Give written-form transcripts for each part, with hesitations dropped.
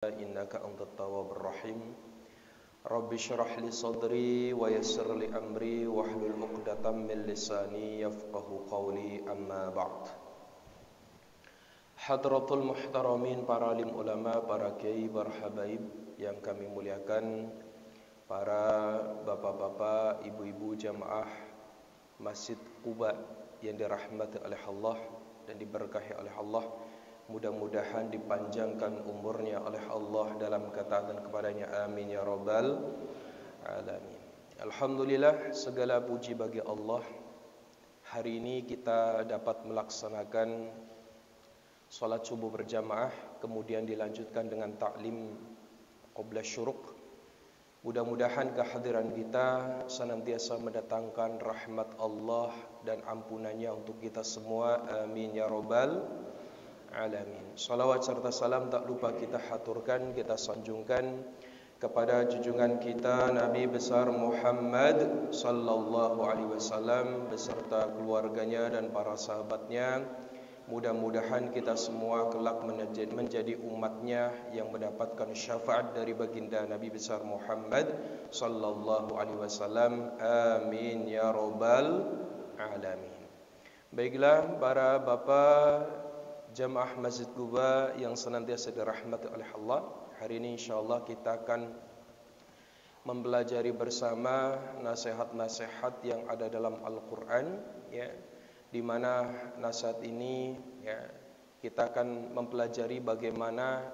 Innaka antat tawwabur rahim. Rabbi shrah li sadri wa yassir li amri wahlul 'uqdatam min lisani yafqahu qawli, amma ba'd. Hadratul muhtaramin, para alim ulama, para kiai, para habaib yang kami muliakan, para bapak-bapak, ibu-ibu jamaah Masjid Quba yang dirahmati oleh Allah dan diberkahi oleh Allah. Mudah-mudahan dipanjangkan umurnya oleh Allah dalam ketaatan kepadanya. Amin ya rabbal alamin. Alhamdulillah, segala puji bagi Allah. Hari ini kita dapat melaksanakan salat subuh berjamaah, kemudian dilanjutkan dengan ta'lim qabla syuruk. Mudah-mudahan kehadiran kita senantiasa mendatangkan rahmat Allah dan ampunannya untuk kita semua. Amin ya rabbal alamin. Salawat serta salam tak lupa kita haturkan, kita sanjungkan kepada junjungan kita Nabi besar Muhammad sallallahu alaihi wasallam beserta keluarganya dan para sahabatnya. Mudah-mudahan kita semua kelak menjadi umatnya yang mendapatkan syafaat dari baginda Nabi besar Muhammad sallallahu alaihi wasallam. Amin ya rabbal alamin. Baiklah para bapak jamaah Masjid Quba yang senantiasa dirahmati oleh Allah, hari ini insyaallah kita akan mempelajari bersama nasihat-nasihat yang ada dalam Al-Quran, ya, di mana nasihat ini, ya, kita akan mempelajari bagaimana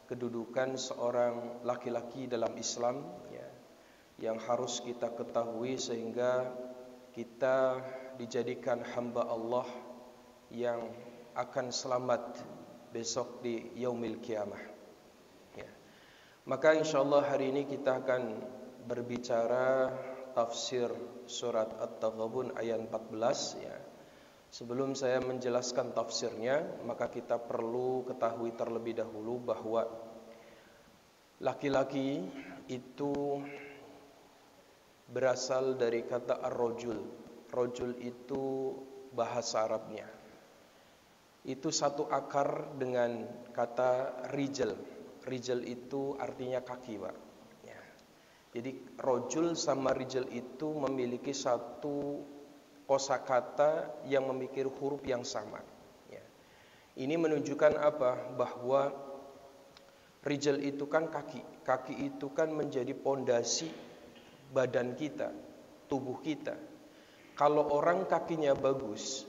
kedudukan seorang laki-laki dalam Islam, ya, yang harus kita ketahui sehingga kita dijadikan hamba Allah yang akan selamat besok di yaumil qiyamah, ya. Maka insyaallah hari ini kita akan berbicara tafsir surat At-Taghabun ayat 14, ya. Sebelum saya menjelaskan tafsirnya, maka kita perlu ketahui terlebih dahulu bahwa laki-laki itu berasal dari kata ar-rajul. Rajul itu bahasa Arabnya itu satu akar dengan kata rijal. Rijal itu artinya kaki, Pak, ya. Jadi rojul sama rijal itu memiliki satu kosakata yang memiliki huruf yang sama, ya. Ini menunjukkan apa? Bahwa rijal itu kan kaki. Kaki itu kan menjadi pondasi badan kita, tubuh kita. Kalau orang kakinya bagus,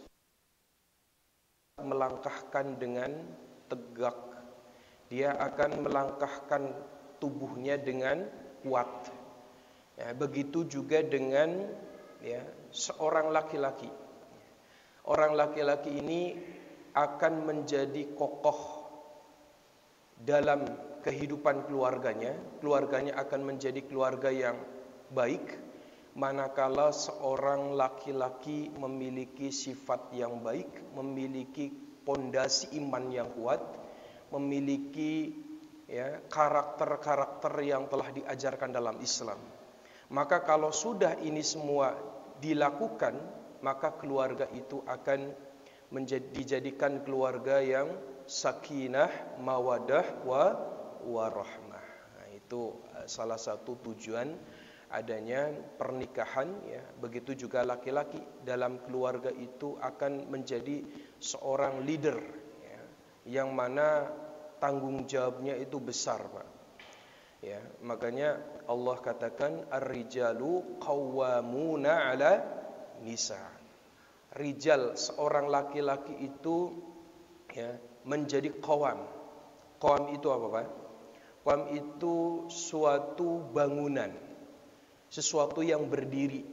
melangkahkan dengan tegak, dia akan melangkahkan tubuhnya dengan kuat, ya. Begitu juga dengan, ya, seorang laki-laki. Orang laki-laki ini akan menjadi kokoh dalam kehidupan keluarganya. Keluarganya akan menjadi keluarga yang baik manakala seorang laki-laki memiliki sifat yang baik, memiliki pondasi iman yang kuat, memiliki, ya, karakter-karakter yang telah diajarkan dalam Islam. Maka kalau sudah ini semua dilakukan, maka keluarga itu akan dijadikan keluarga yang sakinah, mawadah, warahmah. Nah, itu salah satu tujuan adanya pernikahan, ya. Begitu juga laki-laki dalam keluarga itu akan menjadi seorang leader, ya, yang mana tanggung jawabnya itu besar, Pak, ya. Makanya Allah katakan ar-rijalu qawwamuna 'ala nisa. Rijal, seorang laki-laki itu, ya, menjadi qawam. Qawam itu apa, Pak? Qawam itu suatu bangunan, sesuatu yang berdiri.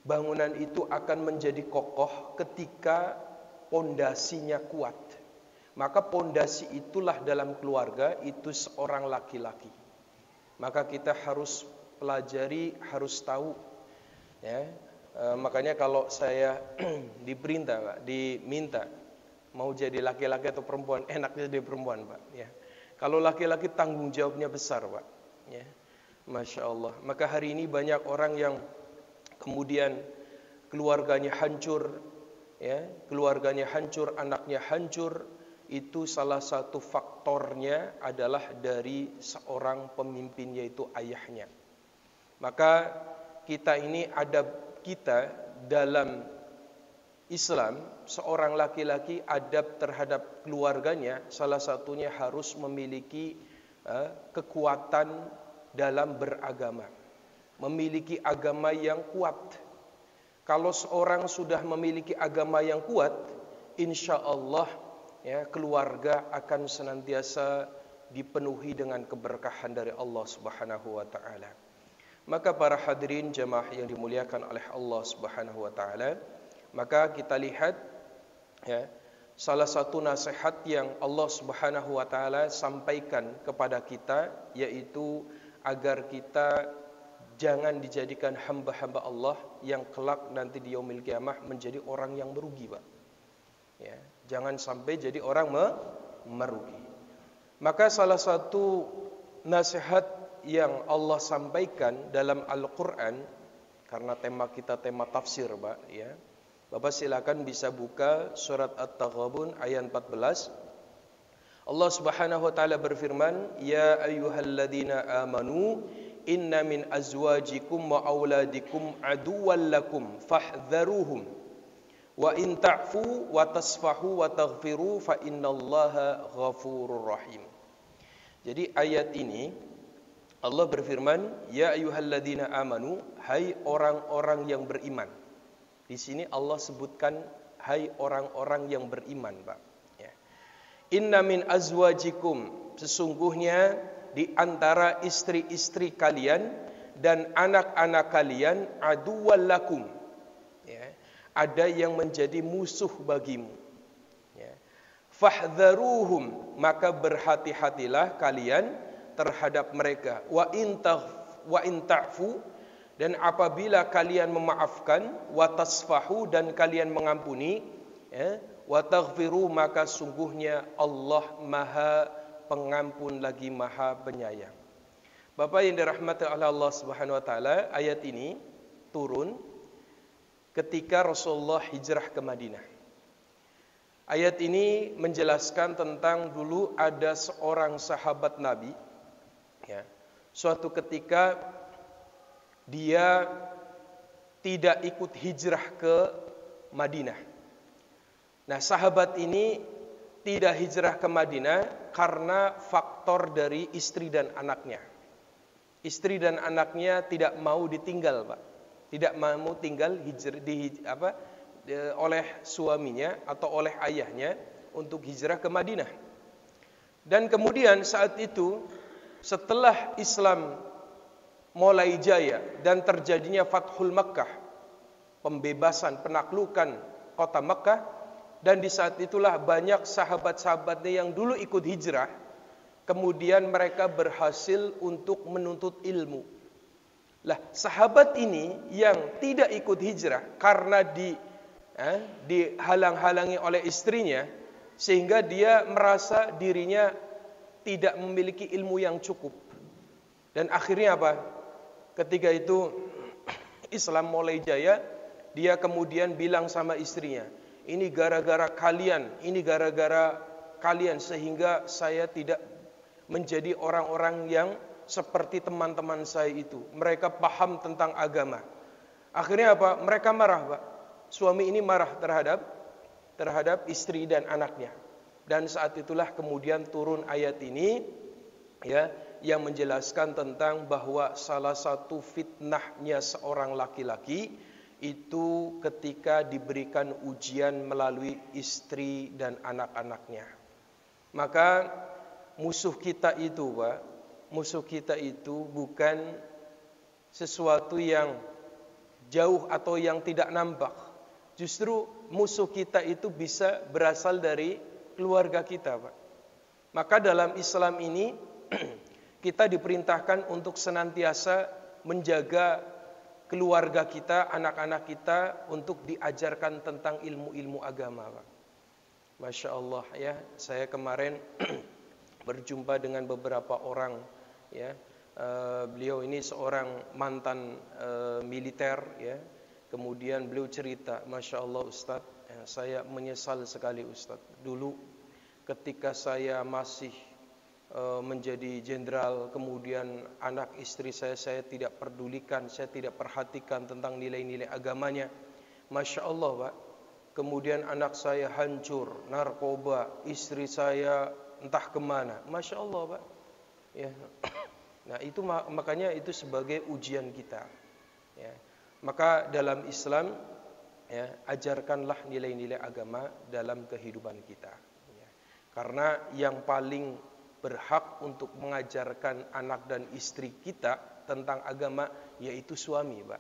Bangunan itu akan menjadi kokoh ketika pondasinya kuat. Maka pondasi itulah dalam keluarga itu seorang laki-laki. Maka kita harus pelajari, harus tahu, ya. Makanya kalau saya diperintah, Pak, diminta mau jadi laki-laki atau perempuan, enaknya jadi perempuan, Pak, ya. Kalau laki-laki tanggung jawabnya besar, Pak, ya. Masya Allah. Maka hari ini banyak orang yang kemudian keluarganya hancur, ya, keluarganya hancur, anaknya hancur. itu salah satu faktornya adalah dari seorang pemimpin, yaitu ayahnya. Maka kita ini adab kita dalam Islam, seorang laki-laki adab terhadap keluarganya salah satunya harus memiliki kekuatan dalam beragama, memiliki agama yang kuat. Kalau seorang sudah memiliki agama yang kuat, insya Allah ya, keluarga akan senantiasa dipenuhi dengan keberkahan dari Allah Subhanahu wa taala. Maka para hadirin jemaah yang dimuliakan oleh Allah Subhanahu wa taala, maka kita lihat ya, salah satu nasihat yang Allah Subhanahu wa taala sampaikan kepada kita, yaitu agar kita jangan dijadikan hamba-hamba Allah yang kelak nanti di yaumil qiyamah menjadi orang yang merugi, Pak. Ya, jangan sampai jadi orang merugi. Maka salah satu nasihat yang Allah sampaikan dalam Al-Qur'an, karena tema kita tema tafsir, Pak, ya. Bapak silakan bisa buka surat At-Taghabun ayat 14. Allah Subhanahu wa taala berfirman, "Ya ayyuhalladzina amanu inna min azwajikum wa auladikum aduwwan lakum fahdharuhum wa in ta'fu wa tasfahu wa taghfiru fa innallaha ghafurur rahim." Jadi ayat ini Allah berfirman, "Ya ayyuhalladzina amanu," hai orang-orang yang beriman. Di sini Allah sebutkan hai orang-orang yang beriman, Pak. Ya. Inna min azwajikum, sesungguhnya di antara istri-istri kalian dan anak-anak kalian aduwwan lakum, ya, ada yang menjadi musuh bagimu. Ya. Fahdharuhum, maka berhati-hatilah kalian terhadap mereka. Wa in ta'fu, dan apabila kalian memaafkan, wa tasfahu, dan kalian mengampuni, ya, wa taghfiru, maka sungguhnya Allah Maha Pengampun lagi Maha Penyayang. Bapak yang dirahmati oleh Allah Subhanahu wa taala, ayat ini turun ketika Rasulullah hijrah ke Madinah. Ayat ini menjelaskan tentang dulu ada seorang sahabat Nabi, ya, suatu ketika dia tidak ikut hijrah ke Madinah. Nah, sahabat ini tidak hijrah ke Madinah karena faktor dari istri dan anaknya. Istri dan anaknya tidak mau ditinggal, Pak. Tidak mau tinggal oleh suaminya atau oleh ayahnya untuk hijrah ke Madinah. Dan kemudian saat itu, setelah Islam mulai jaya dan terjadinya Fathul Makkah, pembebasan, penaklukan kota Makkah, dan di saat itulah banyak sahabat-sahabatnya yang dulu ikut hijrah, kemudian mereka berhasil untuk menuntut ilmu. Lah, sahabat ini yang tidak ikut hijrah karena dihalang-halangi oleh istrinya, sehingga dia merasa dirinya tidak memiliki ilmu yang cukup. Dan akhirnya apa? Ketika itu Islam mulai jaya, dia kemudian bilang sama istrinya, ini gara-gara kalian sehingga saya tidak menjadi orang-orang yang seperti teman-teman saya itu. Mereka paham tentang agama. Akhirnya apa? Mereka marah, Pak. Suami ini marah terhadap istri dan anaknya. Dan saat itulah kemudian turun ayat ini, ya, yang menjelaskan tentang bahwa salah satu fitnahnya seorang laki-laki itu ketika diberikan ujian melalui istri dan anak-anaknya. Maka musuh kita itu, Pak, musuh kita itu bukan sesuatu yang jauh atau yang tidak nampak. Justru musuh kita itu bisa berasal dari keluarga kita, Pak. Maka dalam Islam ini kita diperintahkan untuk senantiasa menjaga keluarga kita, anak-anak kita untuk diajarkan tentang ilmu-ilmu agama, Pak. Masya Allah, ya, saya kemarin berjumpa dengan beberapa orang, ya. Beliau ini seorang mantan militer, ya. Kemudian beliau cerita, Masya Allah Ustadz, ya, saya menyesal sekali Ustadz. Dulu ketika saya masih menjadi jenderal, kemudian anak istri saya tidak pedulikan, saya tidak perhatikan tentang nilai-nilai agamanya. Masya Allah, Pak. Kemudian anak saya hancur, narkoba, istri saya entah kemana. Masya Allah, Pak. Ya. Nah, itu makanya itu sebagai ujian kita. Ya. Maka dalam Islam, ya, ajarkanlah nilai-nilai agama dalam kehidupan kita. Ya. Karena yang paling berhak untuk mengajarkan anak dan istri kita tentang agama yaitu suami, Pak.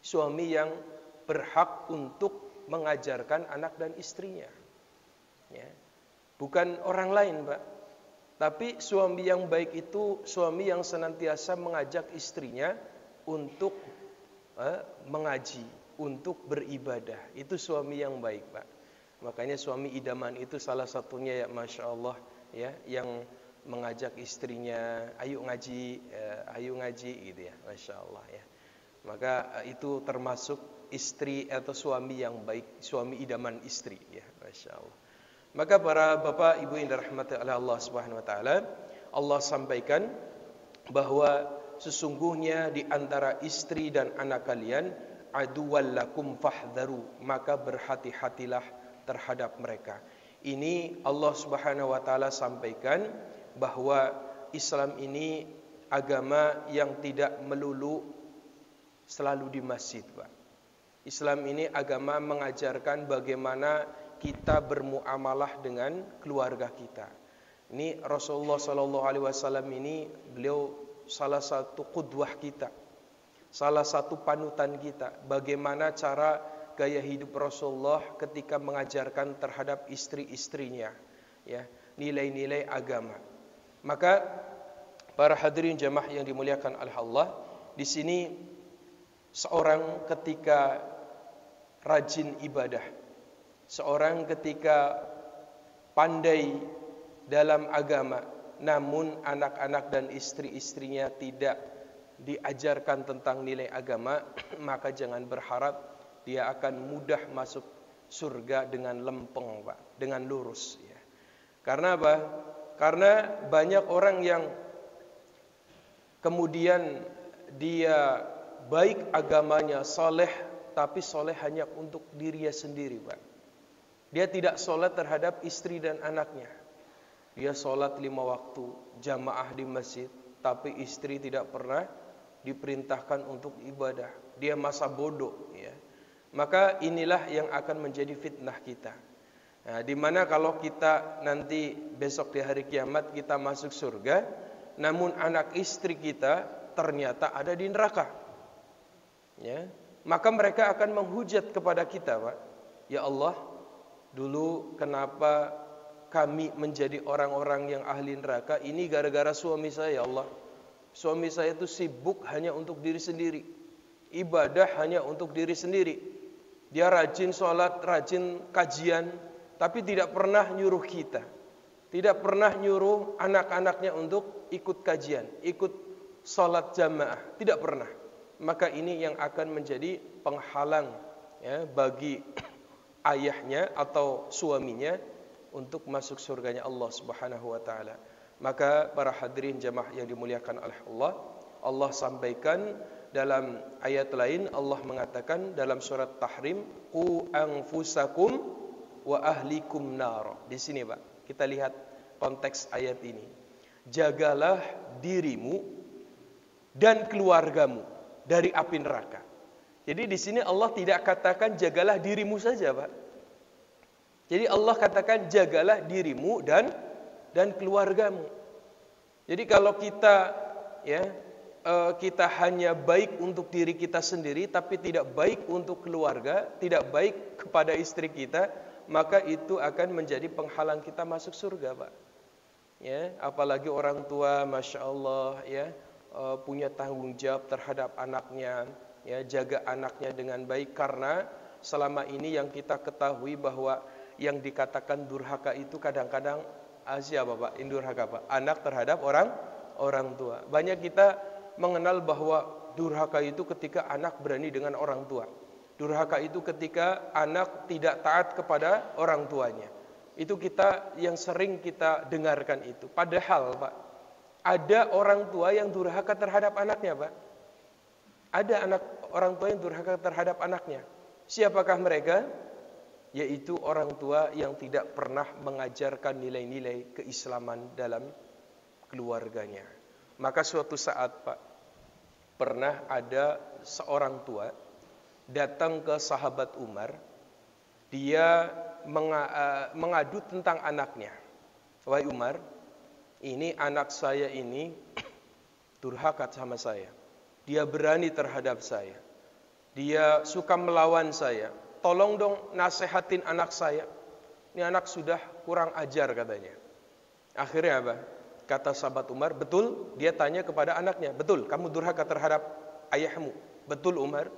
Suami yang berhak untuk mengajarkan anak dan istrinya, ya. Bukan orang lain, Pak. Tapi suami yang baik itu suami yang senantiasa mengajak istrinya untuk mengaji, untuk beribadah. Itu suami yang baik, Pak. Makanya suami idaman itu salah satunya, ya, Masya Allah, ya, yang mengajak istrinya, ayo ngaji gitu, ya, Masya Allah, ya. Maka itu termasuk istri atau suami yang baik, suami idaman istri, ya, Masya Allah. Maka para bapak ibu yang dirahmati oleh Allah Subhanahu Wa Taala, Allah sampaikan bahwa sesungguhnya di antara istri dan anak kalian aduwwal lakum fahdharu, maka berhati-hatilah terhadap mereka. Ini Allah Subhanahu Wa Taala sampaikan bahwa Islam ini agama yang tidak melulu selalu di masjid, Pak. Islam ini agama mengajarkan bagaimana kita bermuamalah dengan keluarga kita. Ini Rasulullah SAW ini beliau salah satu qudwah kita, salah satu panutan kita. Bagaimana cara gaya hidup Rasulullah ketika mengajarkan terhadap istri-istrinya, ya, nilai-nilai agama. Maka para hadirin jamaah yang dimuliakan oleh Allah, di sini seorang ketika rajin ibadah, seorang ketika pandai dalam agama, namun anak-anak dan istri-istrinya tidak diajarkan tentang nilai agama, maka jangan berharap dia akan mudah masuk surga dengan lempeng, Pak, dengan lurus, ya. Karena apa? Karena banyak orang yang kemudian dia baik agamanya, soleh, tapi soleh hanya untuk dirinya sendiri, Pak. Dia tidak sholat terhadap istri dan anaknya. Dia sholat 5 waktu, jamaah di masjid, tapi istri tidak pernah diperintahkan untuk ibadah. Dia masa bodoh, ya. Maka inilah yang akan menjadi fitnah kita. Nah, dimana kalau kita nanti besok di hari kiamat kita masuk surga, namun anak istri kita ternyata ada di neraka, ya. Maka mereka akan menghujat kepada kita, Pak. Ya Allah, dulu kenapa kami menjadi orang-orang yang ahli neraka? Ini gara-gara suami saya, ya Allah. Suami saya itu sibuk hanya untuk diri sendiri, ibadah hanya untuk diri sendiri. Dia rajin sholat, rajin kajian, tapi tidak pernah nyuruh kita, tidak pernah nyuruh anak-anaknya untuk ikut kajian, ikut sholat jamaah, tidak pernah. Maka ini yang akan menjadi penghalang, ya, bagi ayahnya atau suaminya untuk masuk surganya Allah Subhanahu Wa Taala. Maka para hadirin jamaah yang dimuliakan oleh Allah, Allah sampaikan dalam ayat lain, Allah mengatakan dalam surat Tahrim, qu anfusakum wa ahlikum nar. Di sini, Pak, kita lihat konteks ayat ini. Jagalah dirimu dan keluargamu dari api neraka. Jadi di sini Allah tidak katakan jagalah dirimu saja, Pak. Jadi Allah katakan jagalah dirimu dan keluargamu. Jadi kalau kita, ya, kita hanya baik untuk diri kita sendiri, tapi tidak baik untuk keluarga, tidak baik kepada istri kita, maka itu akan menjadi penghalang kita masuk surga, Pak. Ya, apalagi orang tua, masya Allah, ya, punya tanggung jawab terhadap anaknya, ya, jaga anaknya dengan baik. Karena selama ini yang kita ketahui bahwa yang dikatakan durhaka itu kadang-kadang siapa, Pak? Durhaka, Pak, anak terhadap orang tua. Banyak kita mengenal bahwa durhaka itu ketika anak berani dengan orang tua. Durhaka itu ketika anak tidak taat kepada orang tuanya. Itu yang sering kita dengarkan itu. Padahal Pak, ada orang tua yang durhaka terhadap anaknya Pak. Ada orang tua yang durhaka terhadap anaknya. Siapakah mereka? Yaitu orang tua yang tidak pernah mengajarkan nilai-nilai keislaman dalam keluarganya. Maka suatu saat Pak, pernah ada seorang tua datang ke sahabat Umar. Dia mengadu tentang anaknya. Wahai Umar, ini anak saya ini durhaka sama saya. Dia berani terhadap saya. Dia suka melawan saya. Tolong dong nasehatin anak saya. Ini anak sudah kurang ajar katanya. Akhirnya apa? Kata sahabat Umar, betul? Dia tanya kepada anaknya, betul kamu durhaka terhadap ayahmu? Betul Umar?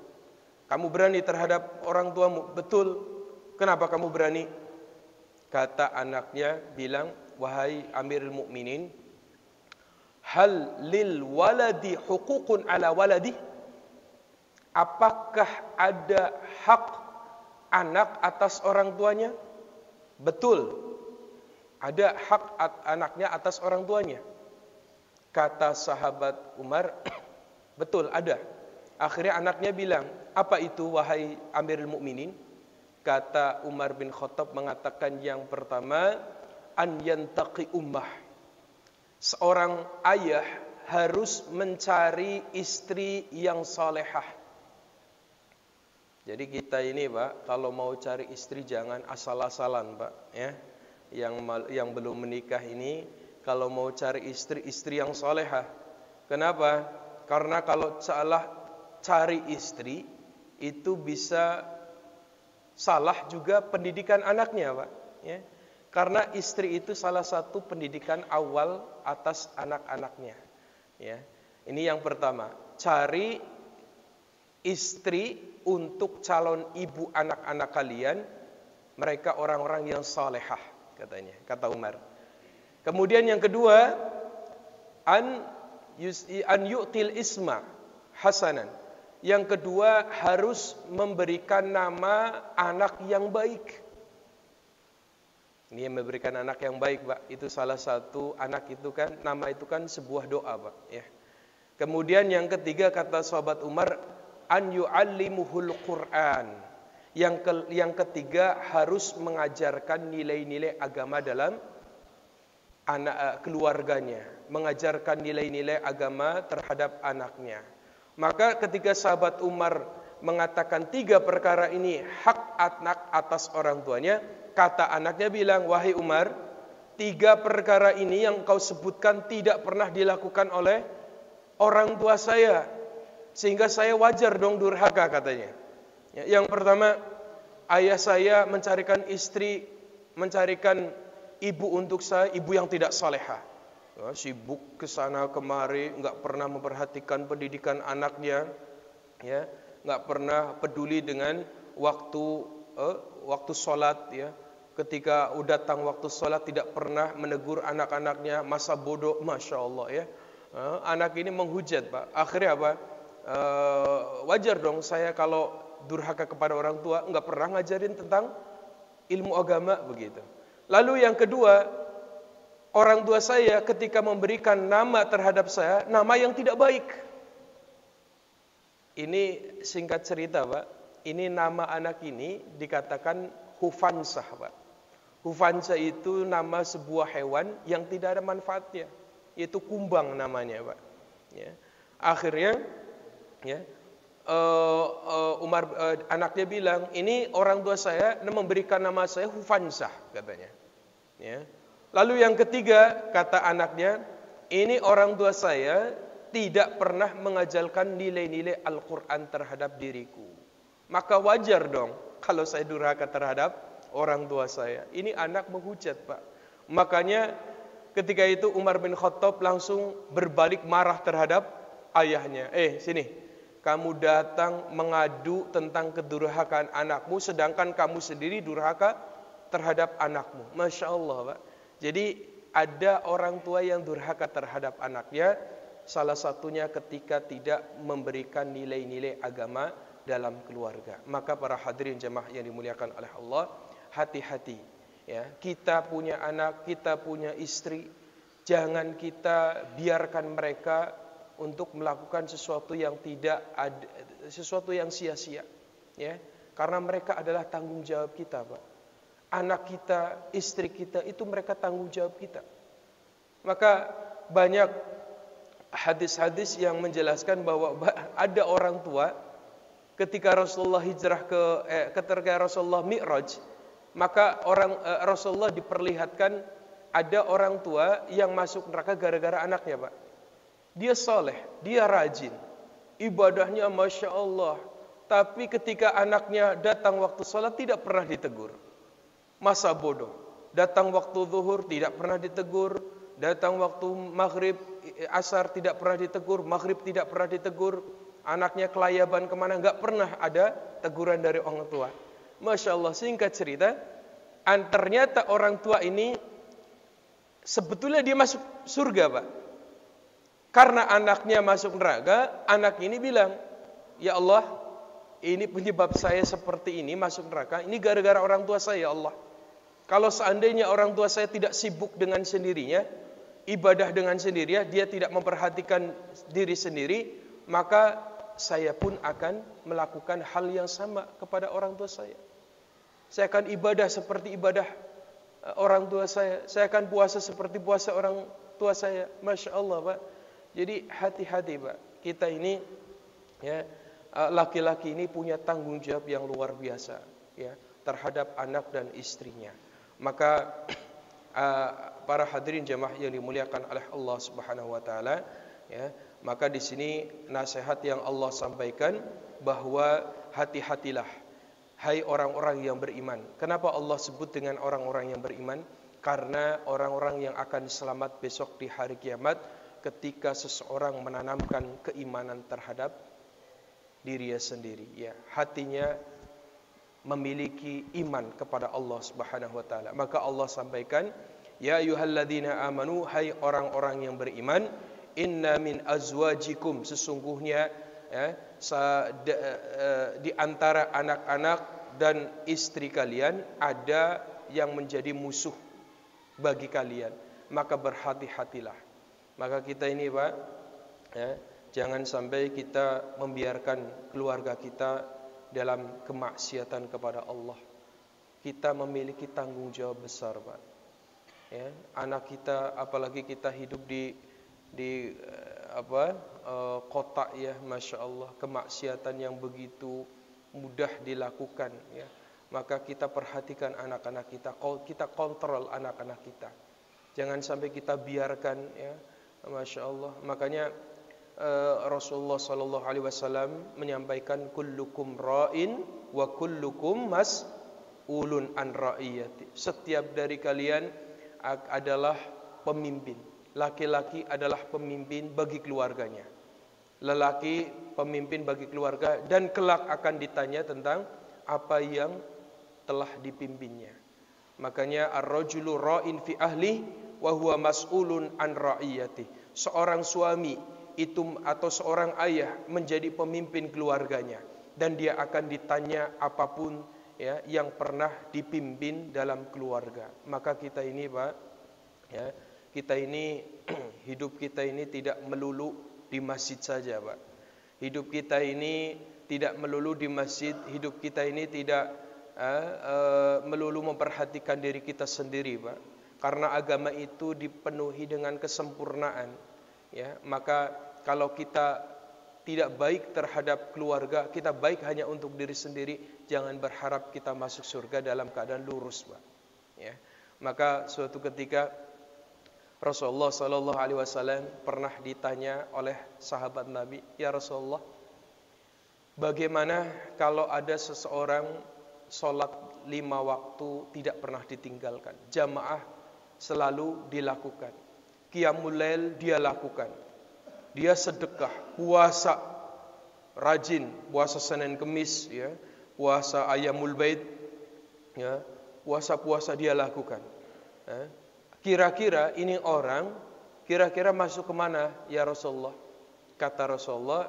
Kamu berani terhadap orang tuamu? Betul. Kenapa kamu berani? Kata anaknya bilang, wahai Amirul Mukminin, hal lil waladi hukukun ala waladi? Apakah ada hak anak atas orang tuanya? Betul. Ada hak anaknya atas orang tuanya. Kata sahabat Umar, betul ada. Akhirnya anaknya bilang, apa itu wahai Amirul Mukminin? Kata Umar bin Khattab mengatakan yang pertama, an yantaqi ummah. Seorang ayah harus mencari istri yang salehah. Jadi kita ini Pak, kalau mau cari istri jangan asal-asalan Pak, ya. Yang belum menikah ini kalau mau cari istri yang salehah. Kenapa? Karena kalau salah cari istri itu bisa salah juga pendidikan anaknya Pak, ya. Karena istri itu salah satu pendidikan awal atas anak-anaknya, ya. Ini yang pertama, cari istri untuk calon ibu anak-anak kalian, mereka orang-orang yang salehah katanya, kata Umar. Kemudian yang kedua, an yu'til isma hasanan. Yang kedua, harus memberikan nama anak yang baik. Ini yang memberikan anak yang baik, Pak. Itu salah satu anak itu kan, nama itu kan sebuah doa, Pak, ya. Kemudian yang ketiga kata sahabat Umar, an yu'allimuhul Qur'an. Yang ketiga harus mengajarkan nilai-nilai agama dalam keluarganya, mengajarkan nilai-nilai agama terhadap anaknya. Maka ketika sahabat Umar mengatakan 3 perkara ini hak anak atas orang tuanya, kata anaknya bilang, wahai Umar, 3 perkara ini yang kau sebutkan tidak pernah dilakukan oleh orang tua saya, sehingga saya wajar dong durhaka katanya. Yang pertama, ayah saya mencarikan istri, mencarikan ibu untuk saya, ibu yang tidak salehah. Sibuk ke sana kemari, nggak pernah memperhatikan pendidikan anaknya, ya, nggak pernah peduli dengan waktu sholat, ya. Ketika datang waktu sholat tidak pernah menegur anak-anaknya, masa bodoh, masya Allah, ya. Anak ini menghujat, Pak. Akhirnya apa? Wajar dong saya kalau durhaka kepada orang tua, nggak pernah ngajarin tentang ilmu agama begitu. Lalu yang kedua, orang tua saya ketika memberikan nama terhadap saya, nama yang tidak baik. Ini singkat cerita Pak, ini nama anak ini dikatakan Hufansah Pak. Hufansah itu nama sebuah hewan yang tidak ada manfaatnya, yaitu kumbang namanya Pak. Ya. Akhirnya, ya, anaknya bilang, ini orang tua saya memberikan nama saya Hufansah katanya. Ya. Lalu yang ketiga kata anaknya, ini orang tua saya tidak pernah mengajarkan nilai-nilai Al-Quran terhadap diriku. Maka wajar dong kalau saya durhaka terhadap orang tua saya. Ini anak menghujat Pak. Makanya ketika itu Umar bin Khattab langsung berbalik marah terhadap ayahnya. Sini, kamu datang mengadu tentang kedurhakaan anakmu, sedangkan kamu sendiri durhaka terhadap anakmu. Masya Allah Pak. Jadi ada orang tua yang durhaka terhadap anaknya, salah satunya ketika tidak memberikan nilai-nilai agama dalam keluarga. Maka para hadirin jemaah yang dimuliakan oleh Allah, hati-hati. Ya, kita punya anak, kita punya istri, jangan kita biarkan mereka untuk melakukan sesuatu yang tidak ada, sesuatu yang sia-sia. Ya, karena mereka adalah tanggung jawab kita, Pak. Anak kita, istri kita, itu mereka tanggung jawab kita. Maka banyak hadis-hadis yang menjelaskan bahwa ada orang tua ketika Rasulullah hijrah ketika Rasulullah Mi'raj, maka Rasulullah diperlihatkan ada orang tua yang masuk neraka gara-gara anaknya, Pak. Dia soleh, dia rajin, ibadahnya Masya Allah. Tapi ketika anaknya datang waktu sholat tidak pernah ditegur. Masa bodoh. Datang waktu zuhur tidak pernah ditegur. Datang waktu maghrib, asar tidak pernah ditegur. Maghrib tidak pernah ditegur. Anaknya kelayaban kemana, nggak pernah ada teguran dari orang tua. Masya Allah, singkat cerita, ternyata orang tua ini sebetulnya dia masuk surga, Pak. Karena anaknya masuk neraka, anak ini bilang, ya Allah, ini penyebab saya seperti ini masuk neraka, ini gara-gara orang tua saya, ya Allah. Kalau seandainya orang tua saya tidak sibuk dengan sendirinya, ibadah dengan sendirinya, dia tidak memperhatikan diri sendiri, maka saya pun akan melakukan hal yang sama kepada orang tua saya. Saya akan ibadah seperti ibadah orang tua saya. Saya akan puasa seperti puasa orang tua saya. Masya Allah, Pak. Jadi hati-hati, Pak. Kita ini, ya, laki-laki ini punya tanggung jawab yang luar biasa, ya, terhadap anak dan istrinya. Maka para hadirin jamaah yang dimuliakan oleh Allah Subhanahu wa taala, ya, maka di sini nasihat yang Allah sampaikan bahwa hati-hatilah hai orang-orang yang beriman. Kenapa Allah sebut dengan orang-orang yang beriman? Karena orang-orang yang akan selamat besok di hari kiamat ketika seseorang menanamkan keimanan terhadap dirinya sendiri, ya, hatinya memiliki iman kepada Allah Subhanahu wa taala. Maka Allah sampaikan, ya ayyuhalladzina amanu, hai orang-orang yang beriman, inna min azwajikum, sesungguhnya, ya, di antara anak-anak dan istri kalian ada yang menjadi musuh bagi kalian, maka berhati-hatilah. Maka kita ini, Pak, ya, jangan sampai kita membiarkan keluarga kita dalam kemaksiatan kepada Allah. Kita memiliki tanggung jawab besar, Pak. Ya, anak kita, apalagi kita hidup di kota, ya, Masya Allah, kemaksiatan yang begitu mudah dilakukan, ya. Maka kita perhatikan anak-anak kita, kita kontrol anak-anak kita. Jangan sampai kita biarkan, ya, Masya Allah. Makanya Rasulullah sallallahu alaihi wasallam menyampaikan, kullukum ra'in wa kullukum mas'ulun an ra'iyati. Setiap dari kalian adalah pemimpin. Laki-laki adalah pemimpin bagi keluarganya. Lelaki pemimpin bagi keluarga, dan kelak akan ditanya tentang apa yang telah dipimpinnya. Makanya ar-rajulu ra'in fi ahli wa huwa mas'ulun an ra'iyati. Seorang suami itu atau seorang ayah menjadi pemimpin keluarganya, dan dia akan ditanya apapun, ya, yang pernah dipimpin dalam keluarga. Maka kita ini, Pak, ya, kita ini hidup kita ini tidak melulu di masjid saja, Pak. Hidup kita ini tidak melulu di masjid. Hidup kita ini tidak melulu memperhatikan diri kita sendiri, Pak. Karena agama itu dipenuhi dengan kesempurnaan, ya. Maka kalau kita tidak baik terhadap keluarga, kita baik hanya untuk diri sendiri, jangan berharap kita masuk surga dalam keadaan lurus, Pak. Ya. Maka suatu ketika Rasulullah sallallahu alaihi wasallam pernah ditanya oleh sahabat Nabi, ya Rasulullah, bagaimana kalau ada seseorang sholat 5 waktu tidak pernah ditinggalkan, jamaah selalu dilakukan, qiyamul lail dia lakukan, dia sedekah, puasa rajin, puasa Senin Kemis, ya, puasa Ayyamul Bait, ya, puasa-puasa dia lakukan. Ya. Kira-kira ini orang kira-kira masuk kemana, ya Rasulullah? Kata Rasulullah,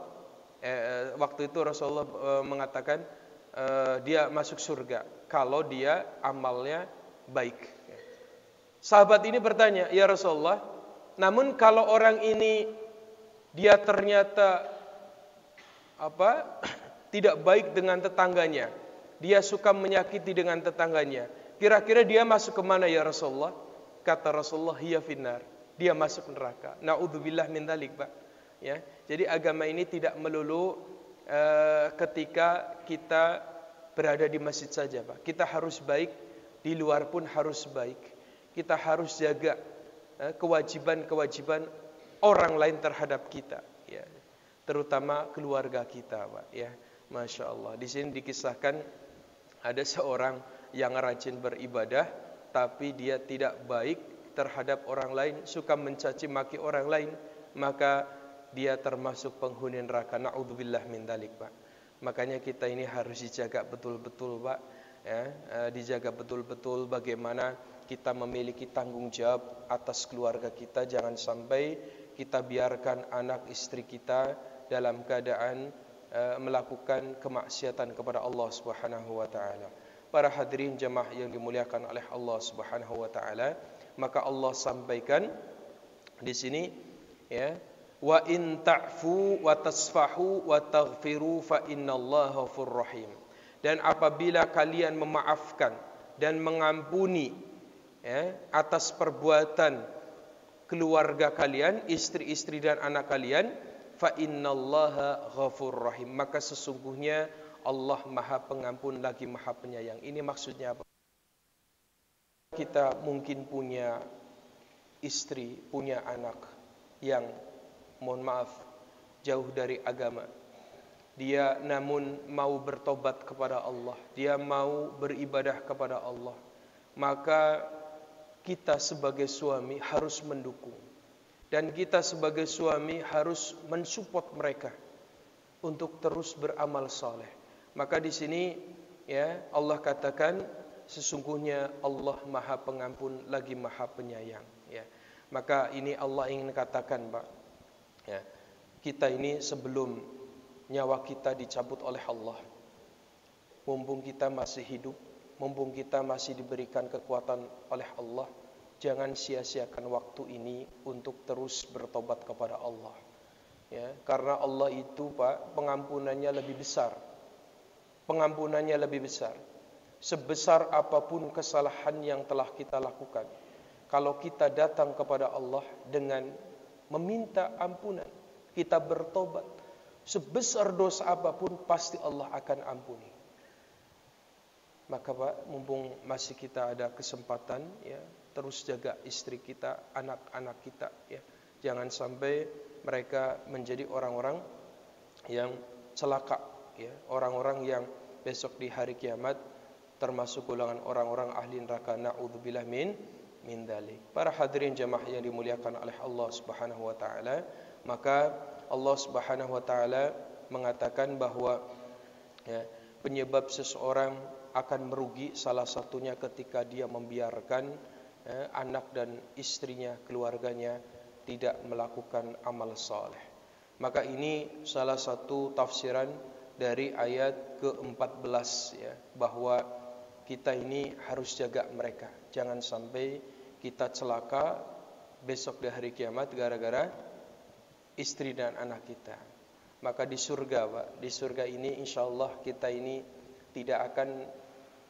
waktu itu Rasulullah mengatakan dia masuk surga kalau dia amalnya baik. Sahabat ini bertanya, ya Rasulullah, namun kalau orang ini dia ternyata tidak baik dengan tetangganya, dia suka menyakiti dengan tetangganya, kira-kira dia masuk kemana ya Rasulullah? Kata Rasulullah, hiya finnar, dia masuk neraka. Na'udzubillah min dzalik, Pak. Ya, jadi agama ini tidak melulu ketika kita berada di masjid saja, Pak. Kita harus baik, di luar pun harus baik. Kita harus jaga kewajiban-kewajiban orang lain terhadap kita, ya. Terutama keluarga kita, Pak, ya. Masya Allah. Di sini dikisahkan ada seorang yang rajin beribadah, tapi dia tidak baik terhadap orang lain, suka mencaci maki orang lain, maka dia termasuk penghuni neraka. Na'udzubillah min dzalik, Pak. Makanya kita ini harus dijaga betul-betul, Pak. Ya, dijaga betul-betul bagaimana kita memiliki tanggung jawab atas keluarga kita. Jangan sampai kita biarkan anak istri kita dalam keadaan melakukan kemaksiatan kepada Allah Subhanahu wa taala. Para hadirin jemaah yang dimuliakan oleh Allah Subhanahu wa taala, maka Allah sampaikan di sini, ya, wa in ta'fu wa tasfahu wa taghfiru fa innallaha ghafurur rahim. Dan apabila kalian memaafkan dan mengampuni, ya, atas perbuatan keluarga kalian, istri-istri dan anak kalian, fa innallaha ghafurur rahim, maka sesungguhnya Allah Maha Pengampun lagi Maha Penyayang. Ini maksudnya apa? Kita mungkin punya istri, punya anak yang, mohon maaf, jauh dari agama. Dia namun mau bertobat kepada Allah, dia mau beribadah kepada Allah. Maka kita sebagai suami harus mendukung, dan kita sebagai suami harus mensupport mereka untuk terus beramal saleh. Maka di sini, ya, Allah katakan sesungguhnya Allah Maha Pengampun lagi Maha Penyayang, ya. Maka ini Allah ingin katakan, Pak, ya, kita ini sebelum nyawa kita dicabut oleh Allah, mumpung kita masih hidup, mumpung kita masih diberikan kekuatan oleh Allah, jangan sia-siakan waktu ini untuk terus bertobat kepada Allah, ya. Karena Allah itu, Pak, pengampunannya lebih besar. Pengampunannya lebih besar. Sebesar apapun kesalahan yang telah kita lakukan, kalau kita datang kepada Allah dengan meminta ampunan, kita bertobat, sebesar dosa apapun pasti Allah akan ampuni. Maka, Pak, mumpung masih kita ada kesempatan, ya, terus jaga istri kita, anak-anak kita, ya. Jangan sampai mereka menjadi orang-orang yang celaka, ya, orang-orang yang besok di hari kiamat termasuk golongan orang-orang ahli neraka. Na'udzubillah min dzalik. Para hadirin jemaah yang dimuliakan oleh Allah Subhanahu wa taala, maka Allah Subhanahu wa taala mengatakan bahwa, ya, penyebab seseorang akan merugi salah satunya ketika dia membiarkan, ya, anak dan istrinya, keluarganya tidak melakukan amal saleh. Maka ini salah satu tafsiran dari ayat ke-14, ya, bahwa kita ini harus jaga mereka. Jangan sampai kita celaka besok di hari kiamat gara-gara istri dan anak kita. Maka di surga, Pak, di surga ini insyaallah kita ini tidak akan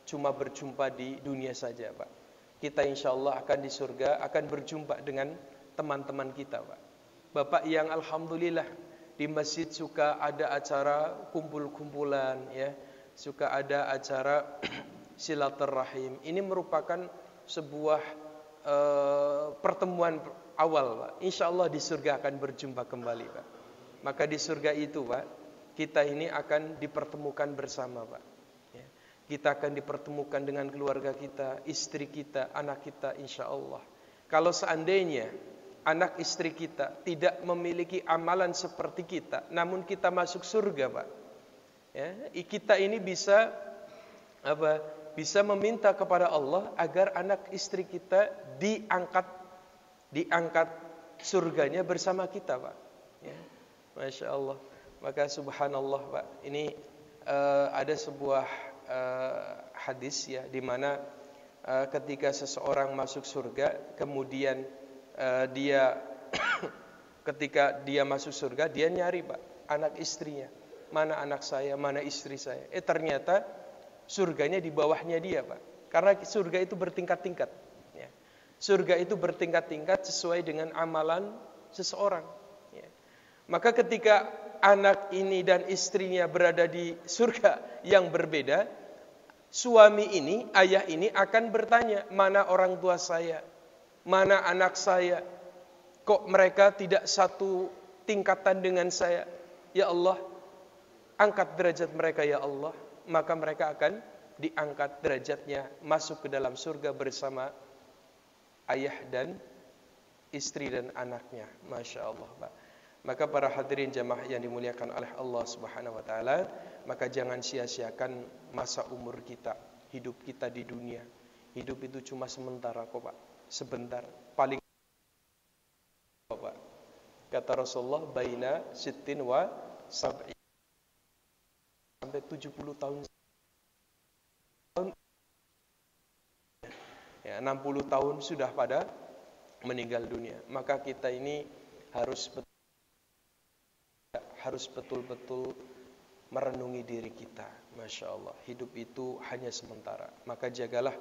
cuma berjumpa di dunia saja, Pak. Kita insyaallah akan di surga akan berjumpa dengan teman-teman kita, Pak. Bapak yang alhamdulillah di masjid suka ada acara kumpul-kumpulan, ya, suka ada acara silaturahim. Ini merupakan sebuah pertemuan awal, Pak. Insyaallah di surga akan berjumpa kembali, Pak. Maka di surga itu, Pak, kita ini akan dipertemukan bersama, Pak. Ya. Kita akan dipertemukan dengan keluarga kita, istri kita, anak kita, insyaallah. Kalau seandainya anak istri kita tidak memiliki amalan seperti kita, namun kita masuk surga, Pak, ya, kita ini bisa bisa meminta kepada Allah agar anak istri kita diangkat surganya bersama kita, Pak, ya. Masya Allah. Maka subhanallah, Pak, ini ada sebuah hadis, ya, di mana ketika seseorang masuk surga, kemudian dia ketika dia masuk surga, dia nyari Pak, anak istrinya. Mana anak saya, mana istri saya. Ternyata surganya di bawahnya dia Pak. Karena surga itu bertingkat-tingkat. Ya. Surga itu bertingkat-tingkat sesuai dengan amalan seseorang. Ya. Maka ketika anak ini dan istrinya berada di surga yang berbeda, suami ini, ayah ini akan bertanya, mana orang tua saya, mana anak saya, kok mereka tidak satu tingkatan dengan saya. Ya Allah, angkat derajat mereka ya Allah. Maka mereka akan diangkat derajatnya, masuk ke dalam surga bersama ayah dan istri dan anaknya. Masya Allah Pak. Maka para hadirin jamaah yang dimuliakan oleh Allah Subhanahu wa taala, maka jangan sia-siakan masa umur kita, hidup kita di dunia. Hidup itu cuma sementara kok Pak, sebentar. Paling Pak. Kata Rasulullah, baina sittin wa sab'in, sampai 70 tahun. Ya, 60 tahun sudah pada meninggal dunia. Maka kita ini harus betul-betul merenungi diri kita. Masya Allah, hidup itu hanya sementara. Maka jagalah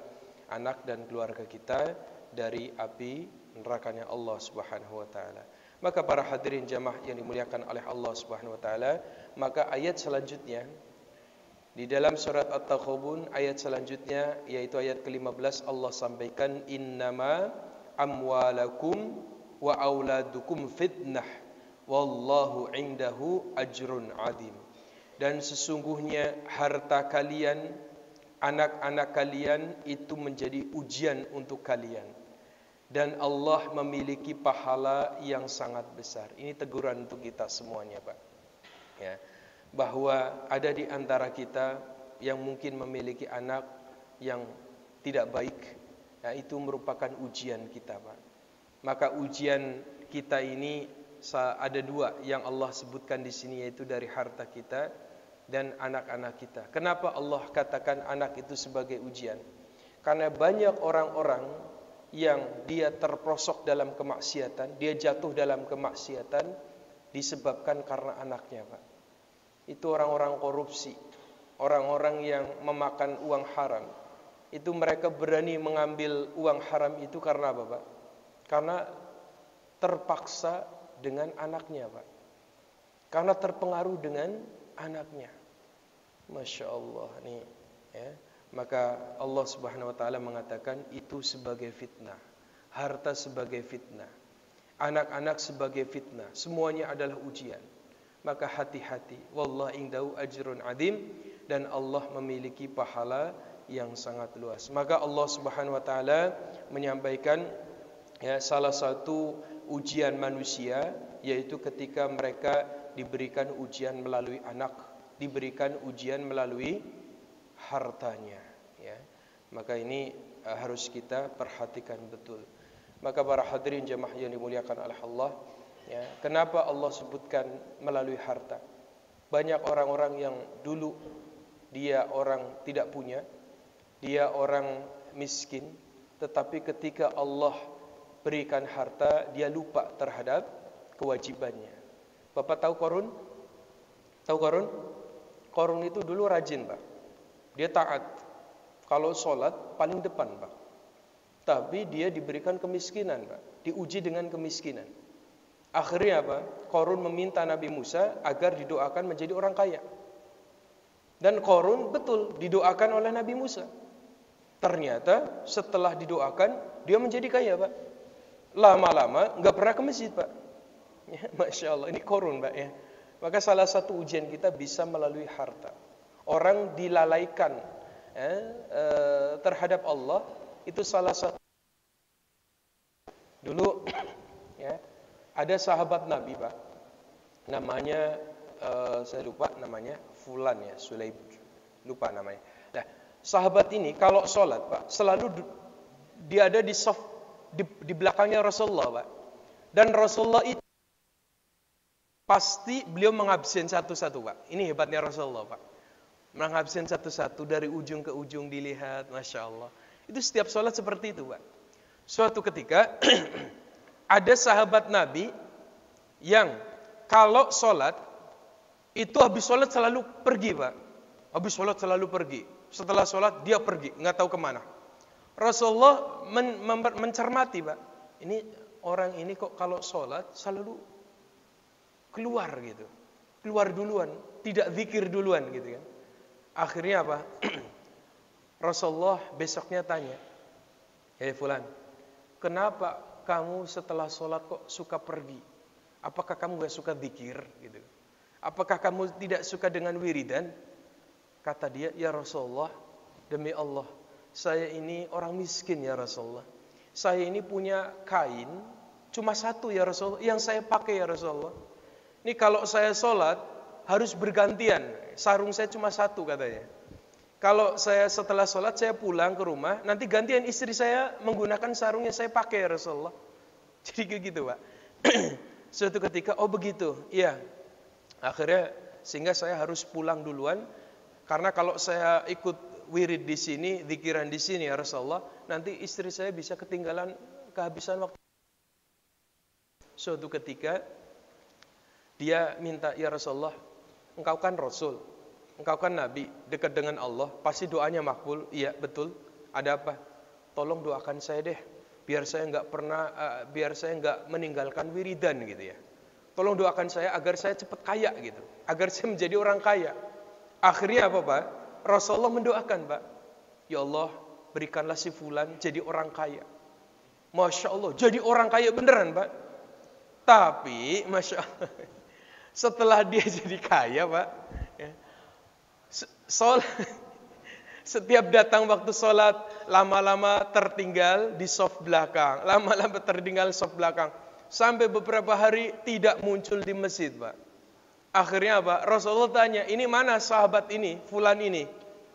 anak dan keluarga kita dari api nerakanya Allah Subhanahu wa taala. Maka para hadirin jamaah yang dimuliakan oleh Allah Subhanahu wa taala, maka ayat selanjutnya di dalam surat At-Taghabun, ayat selanjutnya yaitu ayat ke-15, Allah sampaikan, innama amwalakum wa auladukum fitnah wallahu indahu ajrun adim. Dan sesungguhnya harta kalian, anak-anak kalian itu menjadi ujian untuk kalian, dan Allah memiliki pahala yang sangat besar. Ini teguran untuk kita semuanya Pak, ya, bahwa ada di antara kita yang mungkin memiliki anak yang tidak baik, ya, itu merupakan ujian kita Pak. Maka ujian kita ini ada dua yang Allah sebutkan di sini, yaitu dari harta kita dan anak-anak kita. Kenapa Allah katakan anak itu sebagai ujian? Karena banyak orang-orang yang dia terprosok dalam kemaksiatan, dia jatuh dalam kemaksiatan disebabkan karena anaknya Pak. Itu orang-orang korupsi, orang-orang yang memakan uang haram. Itu mereka berani mengambil uang haram itu karena apa Pak? Karena terpaksa dengan anaknya Pak. Karena terpengaruh dengan anaknya. Masya Allah nih, ya. Maka Allah Subhanahu wa taala mengatakan itu sebagai fitnah, harta sebagai fitnah, anak-anak sebagai fitnah, semuanya adalah ujian. Maka hati-hati, wallahu indahu ajrun adim, dan Allah memiliki pahala yang sangat luas. Maka Allah Subhanahu wa taala menyampaikan, ya, salah satu ujian manusia yaitu ketika mereka diberikan ujian melalui anak, diberikan ujian melalui hartanya, ya. Maka ini harus kita perhatikan betul. Maka para hadirin jamaah yang dimuliakan oleh Allah, ya, kenapa Allah sebutkan melalui harta? Banyak orang-orang yang dulu dia orang tidak punya, dia orang miskin, tetapi ketika Allah berikan harta, dia lupa terhadap kewajibannya. Bapak tahu Qarun? Tahu Qarun? Qarun itu dulu rajin Pak. Dia taat. Kalau sholat paling depan Pak. Tapi dia diberikan kemiskinan Pak. Diuji dengan kemiskinan. Akhirnya apa? Qarun meminta Nabi Musa agar didoakan menjadi orang kaya. Dan Qarun betul didoakan oleh Nabi Musa. Ternyata setelah didoakan dia menjadi kaya Pak. Lama-lama nggak pernah ke masjid Pak. Ya, Masya Allah, ini Qarun Pak, ya. Maka salah satu ujian kita bisa melalui harta. Orang dilalaikan terhadap Allah, itu salah satu. Dulu ya, ada sahabat Nabi Pak, namanya saya lupa namanya, Fulan ya, Sulaib, lupa namanya. Nah, sahabat ini kalau sholat Pak, selalu dia ada di saf di belakangnya Rasulullah Pak. Dan Rasulullah itu pasti beliau mengabsen satu-satu Pak. Ini hebatnya Rasulullah Pak. Mengabsen satu-satu dari ujung ke ujung dilihat, Masya Allah. Itu setiap sholat seperti itu, Pak. Suatu ketika ada sahabat Nabi yang kalau sholat itu habis sholat selalu pergi, Pak. Habis sholat selalu pergi. Setelah sholat dia pergi, nggak tahu kemana. Rasulullah mencermati, Pak. Ini orang ini kok kalau sholat selalu keluar gitu. Keluar duluan, tidak zikir duluan gitu kan. Akhirnya apa? Rasulullah besoknya tanya, "Hei fulan, kenapa kamu setelah sholat kok suka pergi? Apakah kamu gak suka zikir gitu? Apakah kamu tidak suka dengan wiridan?" Kata dia, "Ya Rasulullah, demi Allah, saya ini orang miskin ya Rasulullah. Saya ini punya kain cuma satu ya Rasulullah, yang saya pakai ya Rasulullah. Ini kalau saya sholat harus bergantian, sarung saya cuma satu," katanya. "Kalau saya setelah sholat saya pulang ke rumah, nanti gantian istri saya menggunakan sarung yang saya pakai ya Rasulullah." Jadi kayak gitu, Pak. Suatu ketika, oh begitu, iya. Akhirnya sehingga saya harus pulang duluan, karena kalau saya ikut wirid di sini, zikiran di sini ya Rasulullah, nanti istri saya bisa kehabisan waktu. Suatu ketika dia minta, "Ya Rasulullah, engkau kan Rasul, engkau kan Nabi, dekat dengan Allah, pasti doanya makbul." "Iya, betul. Ada apa?" "Tolong doakan saya deh, biar saya nggak meninggalkan wiridan gitu ya. Tolong doakan saya agar saya cepat kaya gitu, agar saya menjadi orang kaya." Akhirnya apa, Pak? Rasulullah mendoakan, Pak. "Ya Allah, berikanlah si fulan jadi orang kaya." Masya Allah, jadi orang kaya beneran, Pak. Tapi Masya Allah, setelah dia jadi kaya, Pak, ya, setiap datang waktu sholat, lama-lama tertinggal di saf belakang, lama-lama tertinggal saf belakang, sampai beberapa hari tidak muncul di masjid, Pak. Akhirnya apa? Rasulullah tanya, "Ini mana sahabat ini, fulan ini?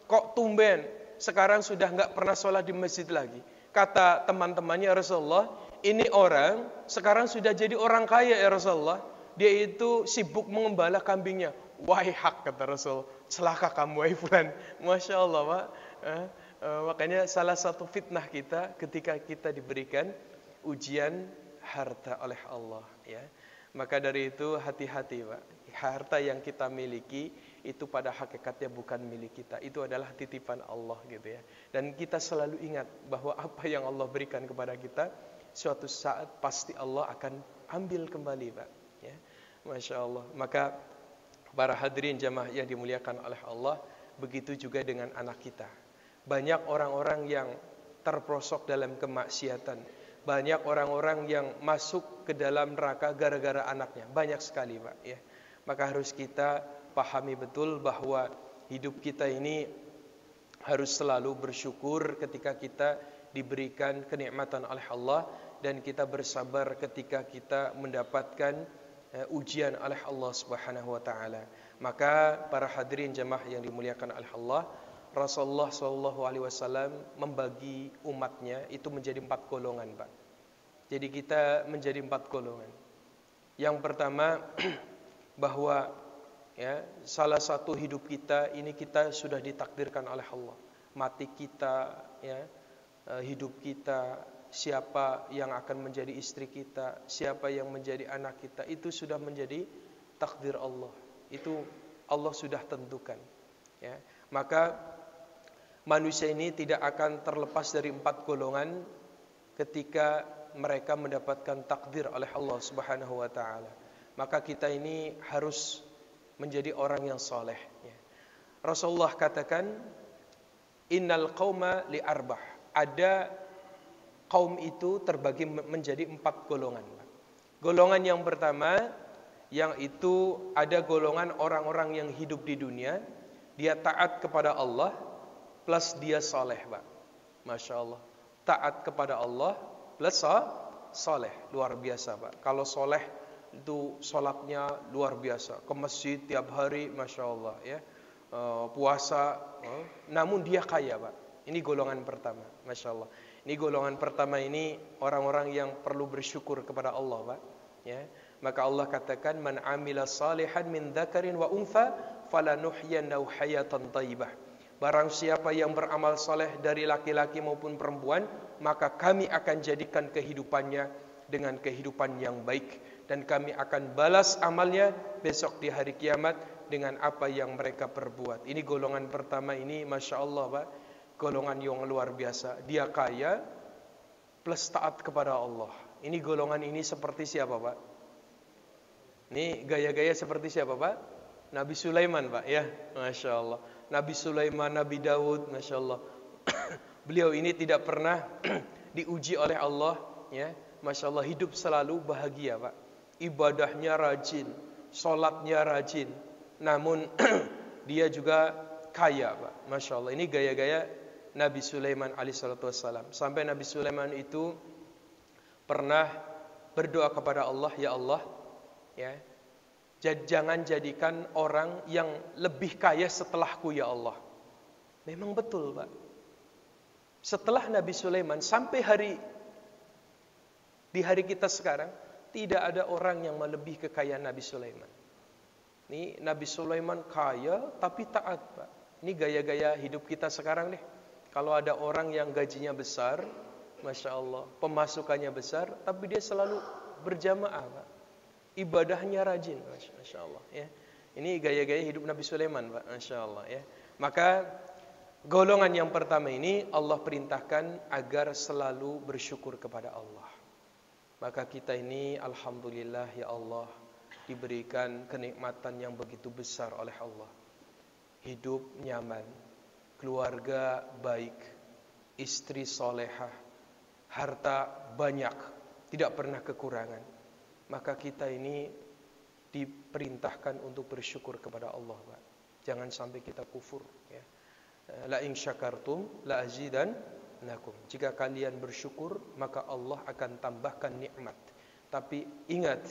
Kok tumben sekarang sudah nggak pernah sholat di masjid lagi?" Kata teman-temannya, "Rasulullah, ini orang sekarang sudah jadi orang kaya ya Rasulullah. Dia itu sibuk mengembala kambingnya." "Wahai hak," kata Rasul, "celaka kamu wahai fulan." Masya Allah, Pak. Makanya salah satu fitnah kita ketika kita diberikan ujian harta oleh Allah, ya. Maka dari itu hati-hati, Pak. Harta yang kita miliki itu pada hakikatnya bukan milik kita. Itu adalah titipan Allah gitu ya. Dan kita selalu ingat bahwa apa yang Allah berikan kepada kita, suatu saat pasti Allah akan ambil kembali, Pak. Ya. Masya Allah. Maka para hadirin jamaah yang dimuliakan oleh Allah, begitu juga dengan anak kita. Banyak orang-orang yang terperosok dalam kemaksiatan. Banyak orang-orang yang masuk ke dalam neraka gara-gara anaknya. Banyak sekali, Pak. Ya. Maka harus kita pahami betul bahwa hidup kita ini harus selalu bersyukur ketika kita diberikan kenikmatan oleh Allah, dan kita bersabar ketika kita mendapatkan ujian oleh Allah Subhanahu wa taala. Maka para hadirin jamaah yang dimuliakan oleh Allah, Rasulullah SAW membagi umatnya itu menjadi 4 golongan, Pak. Jadi kita menjadi 4 golongan. Yang pertama bahwa ya, salah satu hidup kita ini kita sudah ditakdirkan oleh Allah. Mati kita, ya, hidup kita, siapa yang akan menjadi istri kita, siapa yang menjadi anak kita, itu sudah menjadi takdir Allah. Itu Allah sudah tentukan. Ya. Maka manusia ini tidak akan terlepas dari 4 golongan ketika mereka mendapatkan takdir oleh Allah Subhanahu wa taala. Maka kita ini harus menjadi orang yang soleh. Ya. Rasulullah katakan, "Innal qauma li arbah." Ada kaum itu terbagi menjadi 4 golongan. Golongan yang pertama, yang itu ada golongan orang-orang yang hidup di dunia, dia taat kepada Allah plus dia soleh, Pak. Masya Allah. Taat kepada Allah plus soleh. Luar biasa, Pak. Kalau soleh itu sholatnya luar biasa, ke masjid tiap hari, Masya Allah, ya. Puasa, namun dia kaya, Pak. Ini golongan pertama, Masya Allah. Ini golongan pertama, ini orang-orang yang perlu bersyukur kepada Allah, Pak. Ya. Maka Allah katakan, "Man amila salihan min dzakarin wa untha falanuhyiyannahu hayatan thayyibah." Barang siapa yang beramal saleh dari laki-laki maupun perempuan, maka kami akan jadikan kehidupannya dengan kehidupan yang baik, dan kami akan balas amalnya besok di hari kiamat dengan apa yang mereka perbuat. Ini golongan pertama ini, Masya Allah Pak, golongan yang luar biasa. Dia kaya plus taat kepada Allah. Ini golongan ini seperti siapa Pak? Ini gaya-gaya seperti siapa Pak? Nabi Sulaiman Pak ya, Masya Allah. Nabi Sulaiman, Nabi Daud, Masya Allah. Beliau ini tidak pernah diuji oleh Allah ya. Masya Allah, hidup selalu bahagia Pak. Ibadahnya rajin, sholatnya rajin, namun dia juga kaya Pak. Masya Allah, ini gaya-gaya Nabi Sulaiman alaihissalatu wassalam. Sampai Nabi Sulaiman itu pernah berdoa kepada Allah, ya Allah ya, jangan jadikan orang yang lebih kaya setelahku ya Allah. Memang betul Pak. Setelah Nabi Sulaiman sampai di hari kita sekarang, tidak ada orang yang melebihi kekayaan Nabi Sulaiman. Ini Nabi Sulaiman kaya tapi taat Pak. Ini gaya-gaya hidup kita sekarang nih. Kalau ada orang yang gajinya besar, Masya Allah, pemasukannya besar, tapi dia selalu berjamaah Pak. Ibadahnya rajin, Masya Allah ya. Ini gaya-gaya hidup Nabi Sulaiman Pak, Masya Allah ya. Maka golongan yang pertama ini Allah perintahkan agar selalu bersyukur kepada Allah. Maka kita ini alhamdulillah ya Allah, diberikan kenikmatan yang begitu besar oleh Allah. Hidup nyaman, keluarga baik, istri solehah, harta banyak, tidak pernah kekurangan. Maka kita ini diperintahkan untuk bersyukur kepada Allah Pak. Jangan sampai kita kufur ya. La in syakartum la azidannakum. Jika kalian bersyukur, maka Allah akan tambahkan nikmat. Tapi ingat,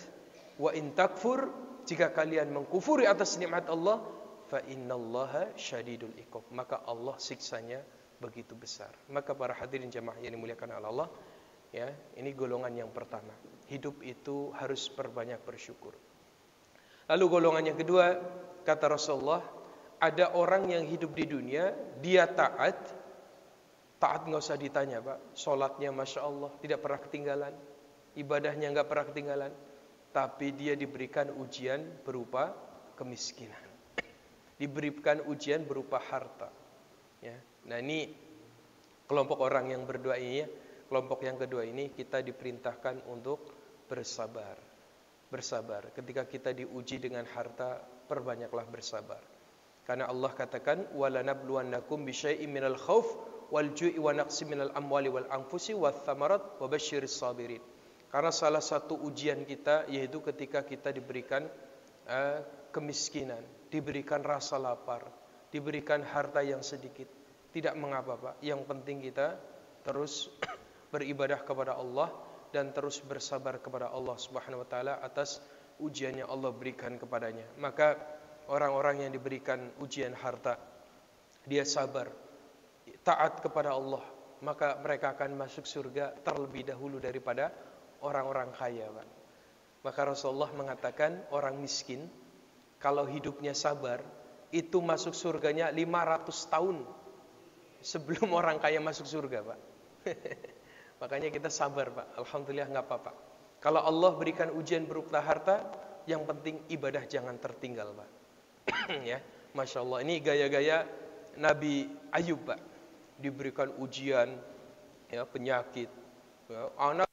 wa in takfur, jika kalian mengkufuri atas nikmat Allah, fa innallaha syadidul iqab. Maka Allah siksanya begitu besar. Maka para hadirin jamaah yang dimuliakan oleh Allah ya, ini golongan yang pertama. Hidup itu harus berbanyak bersyukur. Lalu golongan yang kedua, kata Rasulullah, ada orang yang hidup di dunia, dia taat nggak usah ditanya Pak. Sholatnya Masya Allah, tidak pernah ketinggalan. Ibadahnya nggak pernah ketinggalan. Tapi dia diberikan ujian berupa kemiskinan. Diberikan ujian berupa harta. Ya. Nah ini kelompok orang yang berdoa ini ya. Kelompok yang kedua ini kita diperintahkan untuk bersabar. Bersabar. Ketika kita diuji dengan harta, perbanyaklah bersabar. Karena Allah katakan, "Walanabluwannakum bisyai'im minal khauf wal ju'i wa naqsim minal amwali wal anfusi wath thamarat wa basyiris sabirin." Karena salah satu ujian kita yaitu ketika kita diberikan kemiskinan, diberikan rasa lapar, diberikan harta yang sedikit. Tidak mengapa Pak. Yang penting kita terus beribadah kepada Allah dan terus bersabar kepada Allah Subhanahu wa taala atas ujian yang Allah berikan kepadanya. Maka orang-orang yang diberikan ujian harta, dia sabar, taat kepada Allah, maka mereka akan masuk surga terlebih dahulu daripada orang-orang kaya Pak. Maka Rasulullah mengatakan orang miskin kalau hidupnya sabar, itu masuk surganya 500 tahun sebelum orang kaya masuk surga Pak. Makanya kita sabar Pak. Alhamdulillah nggak apa-apa. Kalau Allah berikan ujian berupa harta, yang penting ibadah jangan tertinggal Pak. Ya, Masya Allah. Ini gaya-gaya Nabi Ayub Pak. Diberikan ujian, ya, penyakit, ya, anak,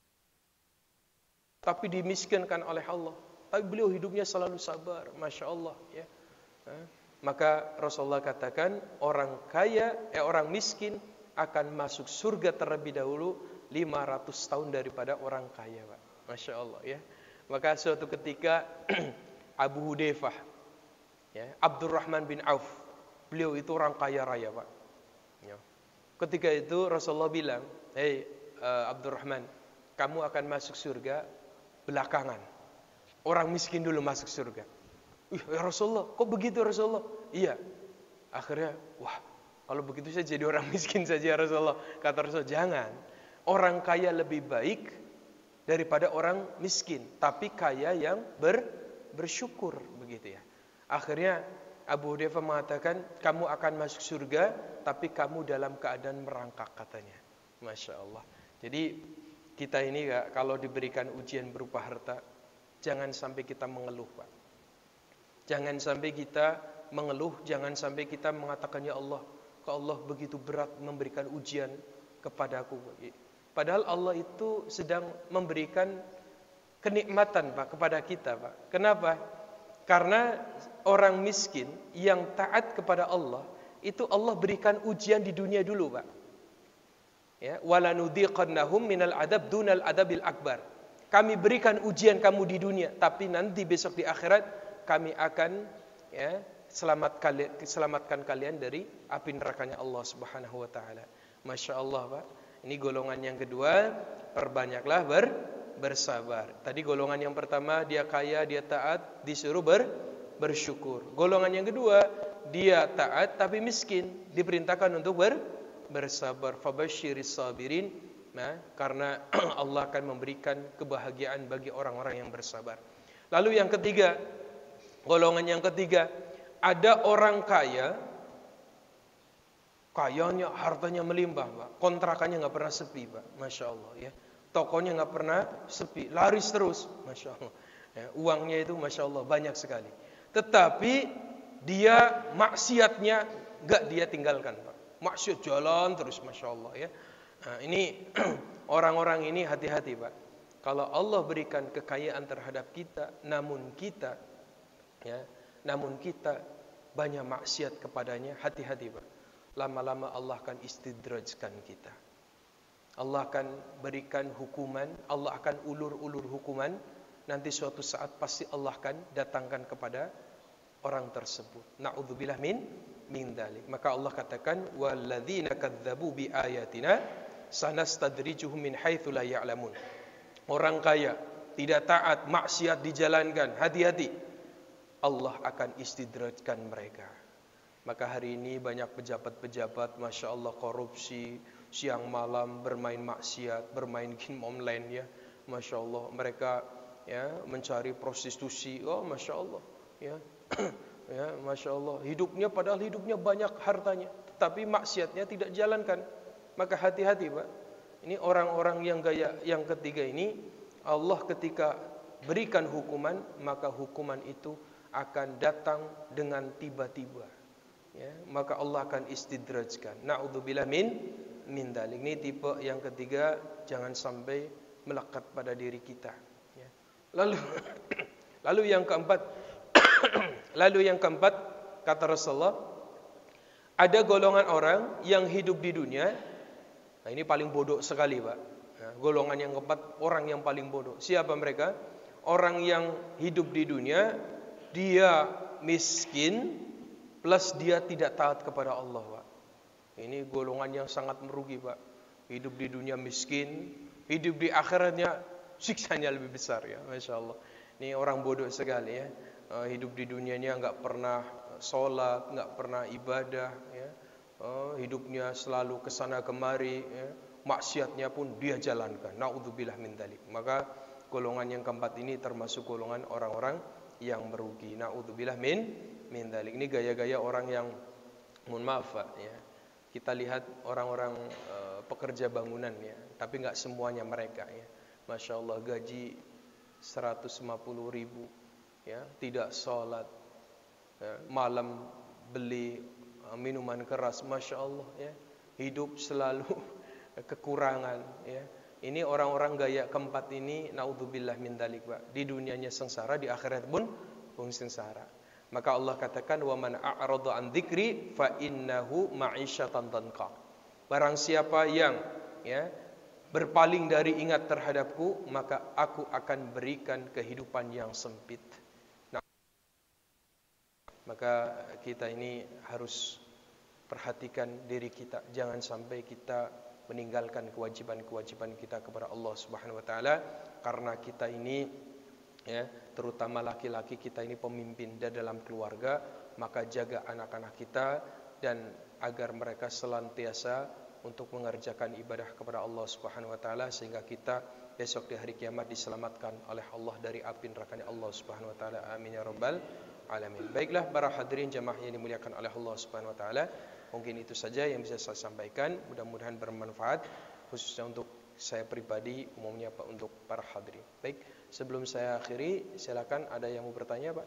tapi dimiskinkan oleh Allah. Tapi beliau hidupnya selalu sabar, Masya Allah. Ya. Maka Rasulullah katakan orang miskin akan masuk surga terlebih dahulu 500 tahun daripada orang kaya Pak. Masya Allah ya. Maka suatu ketika Abu Hudzaifah ya, Abdurrahman bin Auf, beliau itu orang kaya raya Pak ya. Ketika itu Rasulullah bilang, "Hei Abdurrahman, kamu akan masuk surga belakangan. Orang miskin dulu masuk surga." Ya Rasulullah, kok begitu Rasulullah? Iya. Akhirnya, wah, kalau begitu saya jadi orang miskin saja Rasulullah. Kata Rasulullah, jangan. Orang kaya lebih baik daripada orang miskin, tapi kaya yang bersyukur begitu ya. Akhirnya Abu Hudzaifah mengatakan, kamu akan masuk surga, tapi kamu dalam keadaan merangkak katanya. Masya Allah. Jadi kita ini kalau diberikan ujian berupa harta, jangan sampai kita mengeluh, Pak. Jangan sampai kita mengeluh, jangan sampai kita mengatakan, ya Allah, kok Allah begitu berat memberikan ujian kepadaku. Padahal Allah itu sedang memberikan kenikmatan, Pak, kepada kita, Pak. Kenapa? Karena orang miskin yang taat kepada Allah, itu Allah berikan ujian di dunia dulu, Pak. Ya, walanudhiqannahum minal adab dunal adabil akbar. Kami berikan ujian kamu di dunia, tapi nanti besok di akhirat kami akan selamatkan kalian dari api nerakanya Allah Subhanahu wa taala. Masya Allah, Pak. Ini golongan yang kedua, perbanyaklah bersabar. Tadi golongan yang pertama, dia kaya, dia taat, disuruh bersyukur. Golongan yang kedua, dia taat tapi miskin, diperintahkan untuk bersabar. Fabasyiris sabirin. Nah, karena Allah akan memberikan kebahagiaan bagi orang-orang yang bersabar. Lalu yang ketiga, golongan yang ketiga, ada orang kaya, kayanya, hartanya melimpah, Pak. Kontrakannya nggak pernah sepi, Pak. Masya Allah, ya. Tokonya nggak pernah sepi, laris terus, Masya Allah. Ya, uangnya itu Masya Allah banyak sekali. Tetapi dia maksiatnya nggak dia tinggalkan, Pak. Maksiat jalan terus, Masya Allah, ya. Nah, ini orang-orang ini hati-hati, Pak. Kalau Allah berikan kekayaan terhadap kita, namun kita banyak maksiat kepadanya, hati-hati, Pak. Lama-lama Allah akan istidrajkan kita. Allah akan berikan hukuman, Allah akan ulur-ulur hukuman. Nanti suatu saat pasti Allah akan datangkan kepada orang tersebut. Na'udzubillah min dzalik. Maka Allah katakan, walladzina kadzdzabu biayatina sanastadrijuhum min haitsu la ya'lamun. Orang kaya tidak taat, maksiat dijalankan, hati-hati. Allah akan istidrajkan mereka. Maka hari ini banyak pejabat-pejabat, Masya Allah, korupsi, siang malam bermain maksiat, bermain game online, ya. Masya Allah, mereka mencari prostitusi. Oh, Masya Allah, ya. Ya, Masya Allah, padahal hidupnya banyak hartanya, tetapi maksiatnya tidak jalankan. Maka hati-hati, Pak. Ini orang-orang yang gaya yang ketiga ini, Allah ketika berikan hukuman, maka hukuman itu akan datang dengan tiba-tiba. Ya, maka Allah akan istidrajkan. Na'udzubillah min dzalik. Ini tipe yang ketiga, jangan sampai melekat pada diri kita. Ya. Lalu yang keempat, kata Rasulullah, ada golongan orang yang hidup di dunia. Nah, ini paling bodoh sekali, Pak. Nah, golongan yang keempat, orang yang paling bodoh. Siapa mereka? Orang yang hidup di dunia, dia miskin, plus dia tidak taat kepada Allah, Pak. Ini golongan yang sangat merugi, Pak. Hidup di dunia miskin, hidup di akhiratnya siksanya lebih besar, ya. Masya Allah. Ini orang bodoh sekali, ya. Hidup di dunianya nggak pernah sholat, nggak pernah ibadah, ya. Hidupnya selalu kesana kemari, ya. Maksiatnya pun dia jalankan. Na'udzubillah min dzalik. Maka golongan yang keempat ini termasuk golongan orang-orang yang merugi. Na'udzubillah min dzalik. Ini gaya-gaya orang yang, mohon maaf, Pak, ya. Kita lihat orang-orang pekerja bangunan, ya, tapi nggak semuanya mereka, ya. Masya Allah, gaji 150.000, ya, tidak sholat, ya, malam beli minuman keras, Masya Allah, ya, hidup selalu kekurangan, ya. Ini orang-orang gaya keempat ini, naudzubillah min dzalik, Pak. Di dunianya sengsara, di akhirat pun sengsara. Maka Allah katakan, wa man a'rada an dzikri fa innahu ma'isyatan danqa. Barang siapa yang, ya, berpaling dari ingat terhadapku, maka aku akan berikan kehidupan yang sempit. Nah, maka kita ini harus perhatikan diri kita, jangan sampai kita meninggalkan kewajiban-kewajiban kita kepada Allah Subhanahu wa taala, karena kita ini, ya, terutama laki-laki, kita ini pemimpin dalam keluarga, maka jaga anak-anak kita dan agar mereka senantiasa untuk mengerjakan ibadah kepada Allah Subhanahu wa taala, sehingga kita besok di hari kiamat diselamatkan oleh Allah dari api neraka Allah Subhanahu wa taala. Amin ya rabbal alamin. Baiklah para hadirin jamaah yang dimuliakan oleh Allah Subhanahu wa taala, mungkin itu saja yang bisa saya sampaikan. Mudah-mudahan bermanfaat khususnya untuk saya pribadi, umumnya Pak untuk para hadirin. Baik, sebelum saya akhiri, silakan ada yang mau bertanya, Pak?